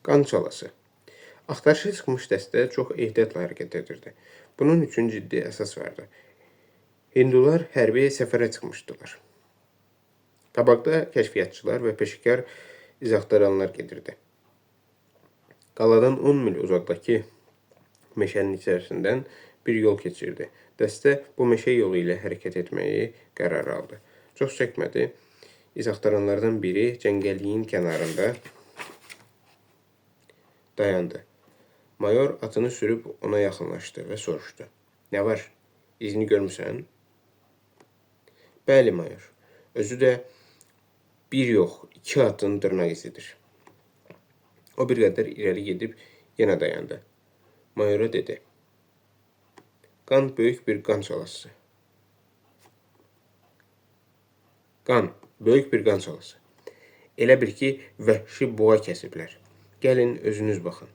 Qan çalası. Axtarışa çıxmış dəstə çox ehtiyatla hərəkət edirdi. Bunun üçün ciddi əsas vardı. Hindular hərbi səfərə çıxmışdılar. Qabaqda kəşfiyyatçılar və peşəkar iz axtaranlar gedirdi. Qaladan 10 mil uzaqdakı meşənin içərisindən bir yol keçirdi. Dəstə bu meşə yolu ilə hərəkət etməyi qərar aldı. Çox çəkmədi. İz axtaranlardan biri cəngəlliyin kənarında dayandı. Mayor atını sürüb ona yaxınlaşdı və soruşdu. Nə var? İzini görmüsən? Bəli, mayor. Özü də bir yox, 2 atın dırnaq izidir. O bir qədər irəli gedib yenə dayandı. Mayora dedi. Qan böyük bir qan çalası. Qan, böyük bir qan çalası. Elə bir ki, vəhşi boğa kəsiblər. Gəlin, özünüz baxın.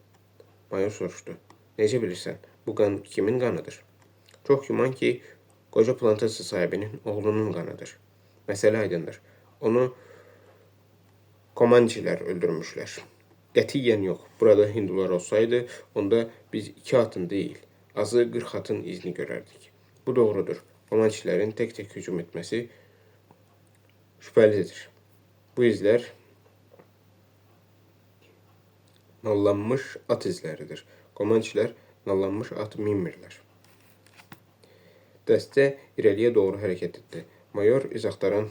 Mayor soruşdu. Necə bilirsən, bu qan kimin qanıdır? Çox güman ki, qoca plantasiya sahibinin oğlunun qanıdır. Məsələ aydındır. Onu Komançilər öldürmüşlər. Qətiyyən yox. Burada hindular olsaydı, onda biz 2 atın deyil, azı 40 atın izini görərdik. Bu doğrudur. Komançilərin tək-tək hücum etməsi şübhəlidir. Bu izlər nallanmış at izləridir. Komançilər nallanmış at minmirlər. Dəstə irəliyə doğru hərəkət etdi. Mayor iz axtaranın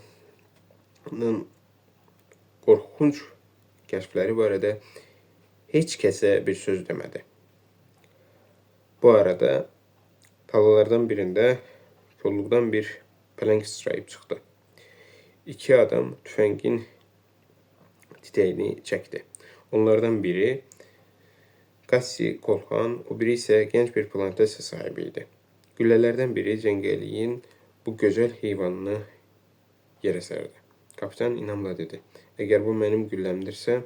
qorxunc kəşfləri barədə heç kəsə bir söz demədi. Bu arada talalardan birində kolluqdan bir pələng sıçrayıb çıxdı. 2 adam tüfəngin titəyini çəkdi. Onlardan biri Kassi Kolhan, o biri isə gənc bir plantasiya sahibi idi. Güllələrdən biri cəngəlliyin bu gözəl heyvanını yerə sərdi. Kapitan inamla dedi. Əgər bu mənim gülləmdirsə,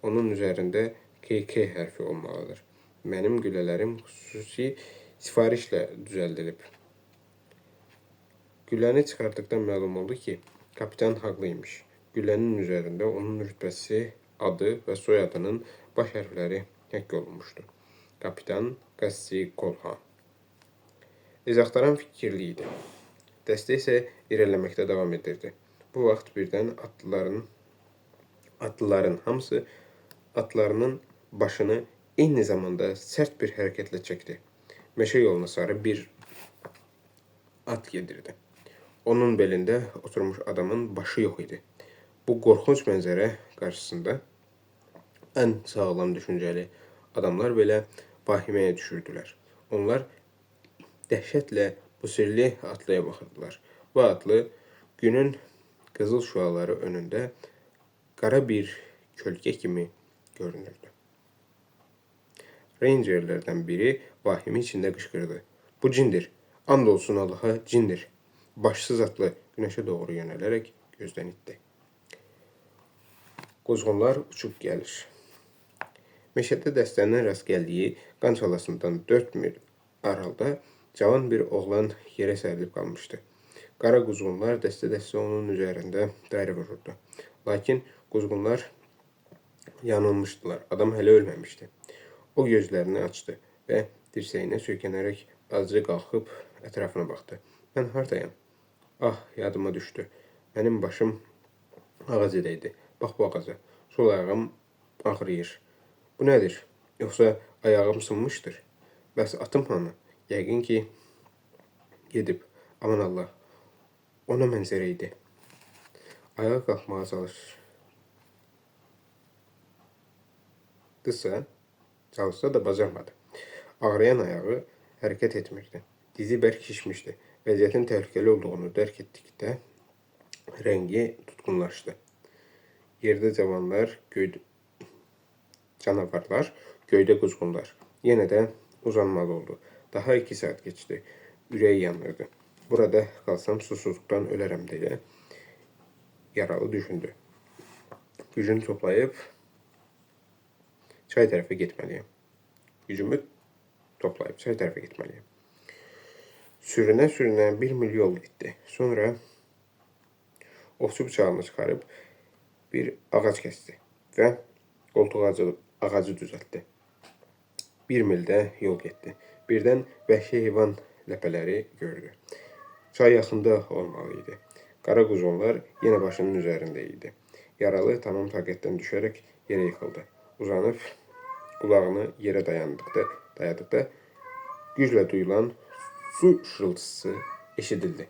onun üzərində KK hərfi olmalıdır. Mənim güllələrim xüsusi sifarişlə düzəldilib. Gülləni çıxartdıqdan məlum oldu ki, kapitan haqlıymış. Güllənin üzərində onun rütbəsi, adı və soyadının baş hərfləri həkk olunmuşdu. Kapitan Kassi Kolhan. İz axtaran fikirli idi. Dəstə isə irəliləməkdə davam edirdi. Bu vaxt birdən atlıların hamısı atlarının başını eyni zamanda sərt bir hərəkətlə çəkdi. Meşə yoluna sarı bir at gedirdi. Onun belində oturmuş adamın başı yox idi. Bu qorxunc mənzərə qarşısında ən sağlam düşüncəli adamlar belə vahiməyə düşürdülər. Onlar dəhşətlə bu sirli atlıya baxırdılar. Bu atlı günün qızıl şüaları önündə qara bir kölgə kimi görünürdü. Rangerlərdən biri vahimi içində qışqırdı. Bu cindir. And olsun Allaha, cindir. Başsız atlı günəşə doğru yönələrək gözdən itdi. Quzğunlar uçub gəlir. Meşədə dəstənin rast gəldiyi qan çalasından 4 mil aralıda cavan bir oğlan yerə sərilib qalmışdı. Qara quzğunlar dəstə-dəstə onun üzərində dairə vururdu. Lakin quzğunlar yanılmışdılar. Adam hələ ölməmişdi. O gözlərini açdı və dirsəyinə söykənərək azca qalxıb ətrafına baxdı. Mən hardayam? Ah, yadıma düşdü. Mənim başım ağacıda idi. Bax bu ağaca. Sol ayağım ağrıyır. Bu nədir? Yoxsa ayağım sınmışdır? Bəs atım hanı? Yəqin ki, gedib. Aman Allah. O nə mənzərə idi? Ayağa qalxmağa çalışır. Çalışsa da bacarmadı. Ağrıyan ayağı hərəkət etmirdi. Dizi bərk şişmişdi. Vəziyyətin təhlükəli olduğunu dərk etdikdə rəngi tutqunlaşdı. Yerdə canavarlar, göydə quzğunlar. Yenə də uzanmalı oldu. Daha 2 saat keçdi. Ürəyi yanırdı. Burada qalsam susuzluqdan ölərəm deyə yaralı düşündü. Gücünü toplayıb çay tərəfə getməliyəm. Sürünə-sürünə 1 mil yol getdi. Sonra ovçu bıçağını çıxarıb bir ağac kəsdi və qoltuğa ağacı düzəltdi. 1 mildə yol getdi. Birdən vəhşi heyvan ləpələri gördü. Çay yaxında olmalı idi. Qara quzonlar yenə başının üzərində idi. Yaralı tamam taqətdən düşərək yerə yıxıldı. Uzanıb qulağını yerə dayadıqda güclə duyulan su şırıltısı eşitdi.